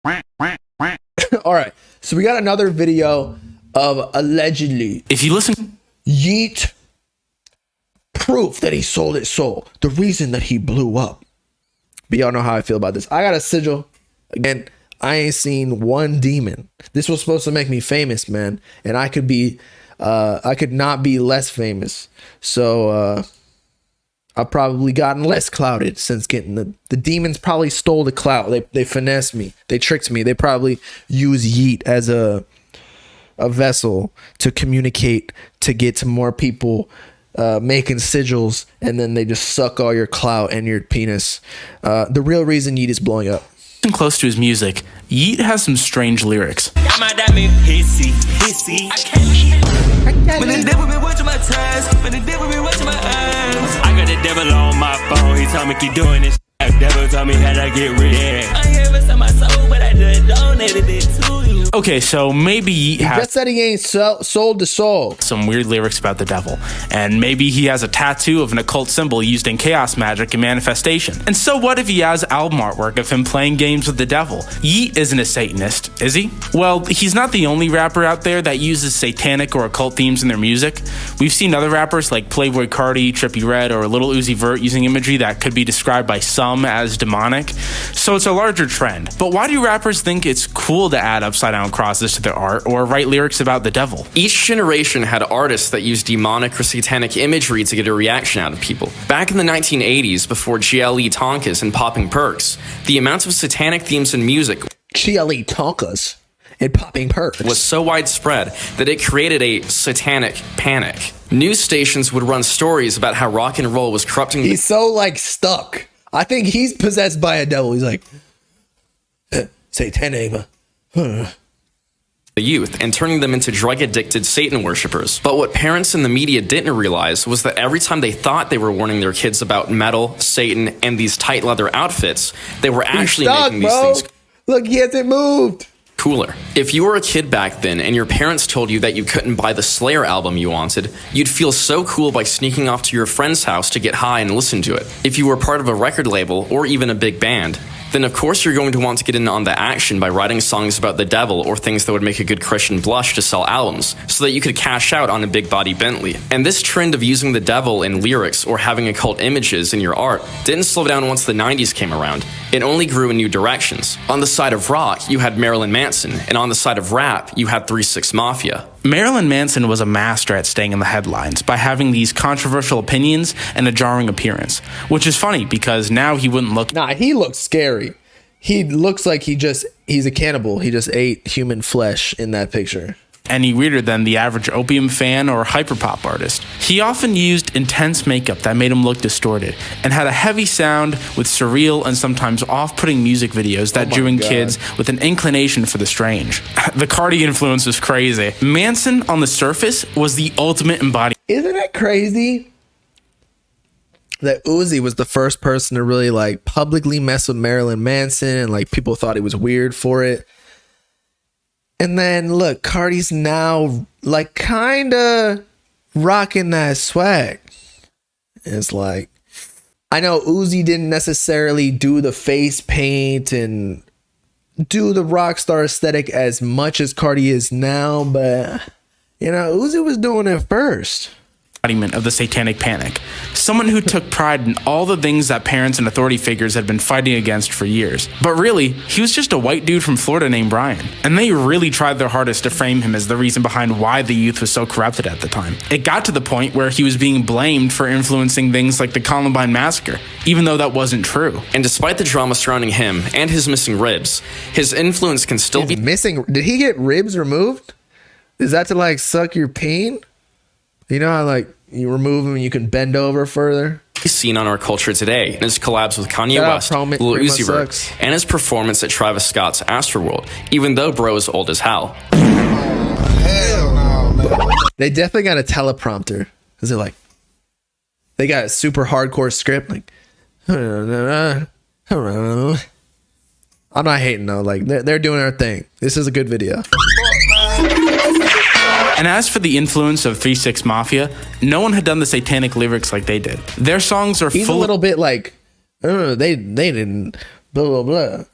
All right, so we got another video of allegedly, if you listen, Yeat proof that he sold his soul, the reason that he blew up. But y'all know how I feel about this. I got a sigil. Again, I ain't seen one demon. This was supposed to make me famous, man, and I could not be less famous. So I've probably gotten less clouded since getting the demons probably stole the clout. They finessed me. They tricked me. They probably use Yeat as a vessel to communicate, to get to more people, making sigils, and then they just suck all your clout and your penis. The real reason Yeat is blowing up. close to his music, Yeat has some strange lyrics. When the devil been watching my ties, when the devil been watching my eyes, I got the devil on my phone. He told me keep doing this. The devil told me how to get rich. Yeah. I hear it on my soul, but I just donated it to you. Okay, so maybe Yeat has just said he ain't sold the soul. Some weird lyrics about the devil, and maybe he has a tattoo of an occult symbol used in chaos magic and manifestation. And so what if he has album artwork of him playing games with the devil? Yeat isn't a Satanist, is he? Well, he's not the only rapper out there that uses satanic or occult themes in their music. We've seen other rappers like Playboi Carti, Trippie Redd, or Lil Uzi Vert using imagery that could be described by some as demonic. So it's a larger trend. But why do rappers think it's cool to add upside down crosses to their art or write lyrics about the devil? Each generation had artists that used demonic or satanic imagery to get a reaction out of people. Back in the 1980s, before GLE Tonkas and Popping Perks, the amount of satanic themes in music GLE Tonkas and Popping Perks was so widespread that it created a satanic panic. News stations would run stories about how rock and roll was corrupting. He's so like stuck. I think he's possessed by a devil. He's like, satanic. The youth and turning them into drug-addicted Satan worshippers. But what parents and the media didn't realize was that every time they thought they were warning their kids about metal, Satan, and these tight leather outfits, they were actually making these things. Look, he hasn't moved. Cooler. If you were a kid back then and your parents told you that you couldn't buy the Slayer album you wanted, you'd feel so cool by sneaking off to your friend's house to get high and listen to it. If you were part of a record label or even a big band, then of course you're going to want to get in on the action by writing songs about the devil or things that would make a good Christian blush to sell albums, so that you could cash out on a big body Bentley. And this trend of using the devil in lyrics or having occult images in your art didn't slow down once the 90s came around. It only grew in new directions. On the side of rock, you had Marilyn Manson, and on the side of rap, you had 3 6 Mafia. Marilyn Manson was a master at staying in the headlines by having these controversial opinions and a jarring appearance, which is funny because now he wouldn't look... Nah, he looks scary. He looks like he's a cannibal. He just ate human flesh in that picture. Any weirder than the average opium fan or hyperpop artist. He often used intense makeup that made him look distorted and had a heavy sound with surreal and sometimes off-putting music videos that drew in kids with an inclination for the strange. The Carti influence was crazy. Manson, on the surface, was the ultimate embodiment. Isn't it crazy that Uzi was the first person to really like publicly mess with Marilyn Manson, and like people thought he was weird for it? And then look, Carti's now like kind of rocking that swag. It's like, I know Uzi didn't necessarily do the face paint and do the rock star aesthetic as much as Carti is now, but you know, Uzi was doing it first. Of the satanic panic. Someone who took pride in all the things that parents and authority figures had been fighting against for years. But really, he was just a white dude from Florida named Brian. And they really tried their hardest to frame him as the reason behind why the youth was so corrupted at the time. It got to the point where he was being blamed for influencing things like the Columbine Massacre, even though that wasn't true. And despite the drama surrounding him and his missing ribs, his influence can still be missing. Did he get ribs removed? Is that to like suck your peen? You know how like you remove them and you can bend over further? Seen on our culture today in his collabs with Kanye West, Lil Uzi Vert, and his performance at Travis Scott's Astroworld, even though bro is old as hell. Hell no, man. They definitely got a teleprompter. Is it like they got a super hardcore script? Like, I'm not hating though. Like they're doing their thing. This is a good video. And as for the influence of 3 6 Mafia, no one had done the satanic lyrics like they did. Their songs are He's a little bit like, they didn't, blah, blah, blah.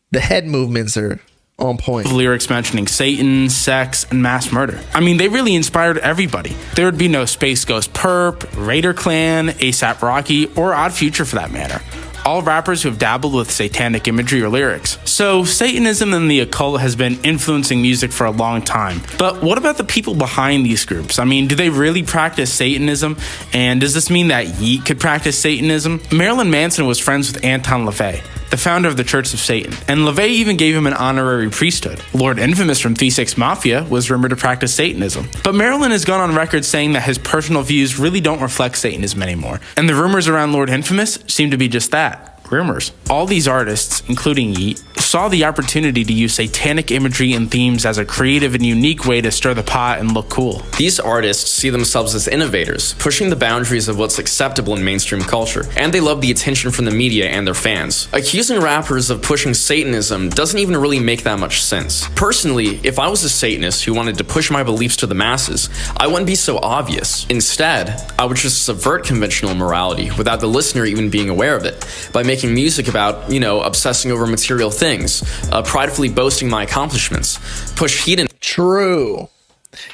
The head movements are on point. Lyrics mentioning Satan, sex, and mass murder. I mean, they really inspired everybody. There would be no Space Ghost Perp, Raider Clan, ASAP Rocky, or Odd Future for that matter. All rappers who have dabbled with satanic imagery or lyrics. So Satanism and the occult has been influencing music for a long time. But what about the people behind these groups? I mean, do they really practice Satanism? And does this mean that Yeat could practice Satanism? Marilyn Manson was friends with Anton LaVey, the founder of the Church of Satan, and LaVey even gave him an honorary priesthood. Lord Infamous from T6 Mafia was rumored to practice Satanism. But Marilyn has gone on record saying that his personal views really don't reflect Satanism anymore. And the rumors around Lord Infamous seem to be just that. Rumors. All these artists, including Yeat, saw the opportunity to use satanic imagery and themes as a creative and unique way to stir the pot and look cool. These artists see themselves as innovators, pushing the boundaries of what's acceptable in mainstream culture, and they love the attention from the media and their fans. Accusing rappers of pushing Satanism doesn't even really make that much sense. Personally, if I was a Satanist who wanted to push my beliefs to the masses, I wouldn't be so obvious. Instead, I would just subvert conventional morality without the listener even being aware of it, by making music about, obsessing over material things, pridefully boasting my accomplishments, push heat and True.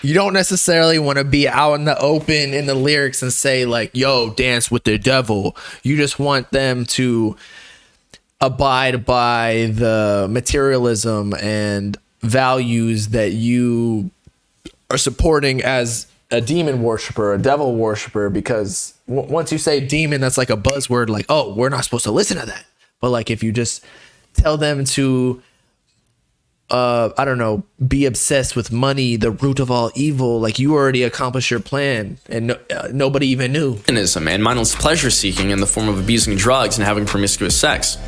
You don't necessarily want to be out in the open in the lyrics and say like, yo, dance with the devil. You just want them to abide by the materialism and values that you are supporting as a demon worshiper, a devil worshiper, because once you say demon, that's like a buzzword, like, oh, we're not supposed to listen to that. But like, if you just tell them to, I don't know, be obsessed with money, the root of all evil, like you already accomplished your plan and nobody even knew. And mindless pleasure seeking in the form of abusing drugs and having promiscuous sex.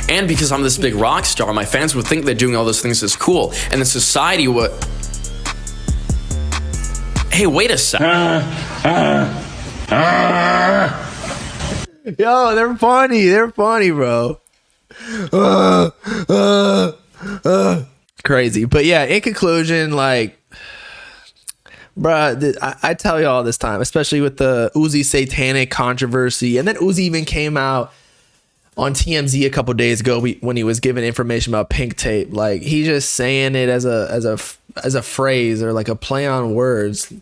And because I'm this big rock star, my fans would think that doing all those things is cool, and the society would... Hey, wait a sec. Yo, they're funny. They're funny, bro. Crazy. But yeah, in conclusion, like, bruh, I tell you all this time, especially with the Uzi satanic controversy. And then Uzi even came out on TMZ a couple days ago when he was giving information about pink tape. Like, he just saying it as a phrase or like a play on words.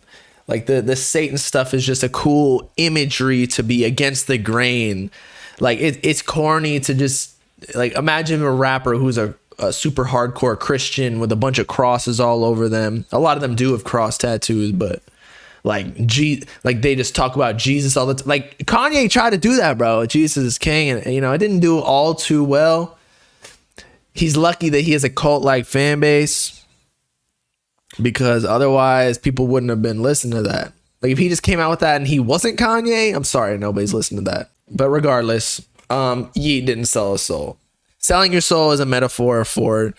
Like the Satan stuff is just a cool imagery to be against the grain. Like it's corny to just like imagine a rapper who's a super hardcore Christian with a bunch of crosses all over them. A lot of them do have cross tattoos, but like they just talk about Jesus all the time. Like Kanye tried to do that, bro. Jesus is king, and it didn't do all too well. He's lucky that he has a cult-like fan base, because otherwise people wouldn't have been listening to that. Like if he just came out with that and he wasn't Kanye, I'm sorry, nobody's listening to that. But regardless, Yeat didn't sell his soul. Selling your soul is a metaphor for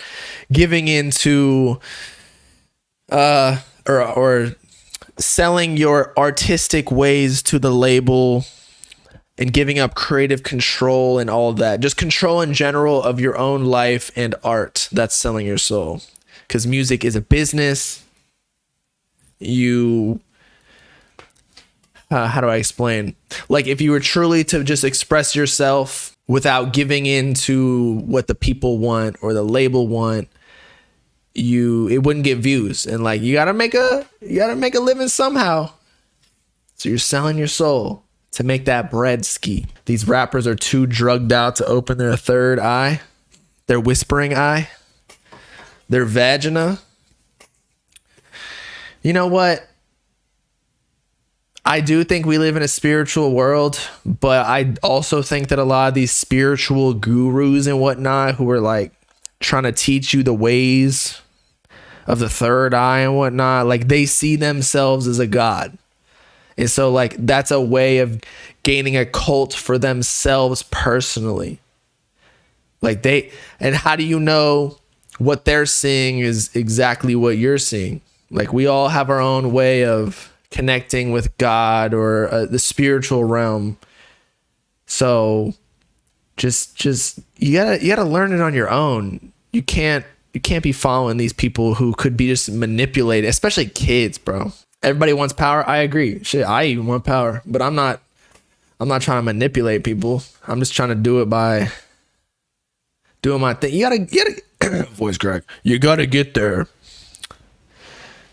giving into or selling your artistic ways to the label and giving up creative control and all of that. Just control in general of your own life and art. That's selling your soul. Because music is a business. How do I explain? Like if you were truly to just express yourself without giving in to what the people want or the label want, it wouldn't get views. And like you gotta make a living somehow. So you're selling your soul to make that bread ski. These rappers are too drugged out to open their third eye, their whispering eye, their vagina. You know what? I do think we live in a spiritual world, but I also think that a lot of these spiritual gurus and whatnot who are like trying to teach you the ways of the third eye and whatnot, like they see themselves as a god. And so like that's a way of gaining a cult for themselves personally. Like and how do you know what they're seeing is exactly what you're seeing? Like we all have our own way of connecting with God or the spiritual realm. So just you gotta learn it on your own. You can't be following these people who could be just manipulated, especially kids, bro. Everybody wants power. I agree. Shit, I even want power, but I'm not trying to manipulate people. I'm just trying to do it by doing my thing. You gotta voice crack. You gotta get there.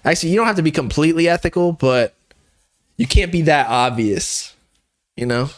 Actually, you don't have to be completely ethical, but you can't be that obvious, you know?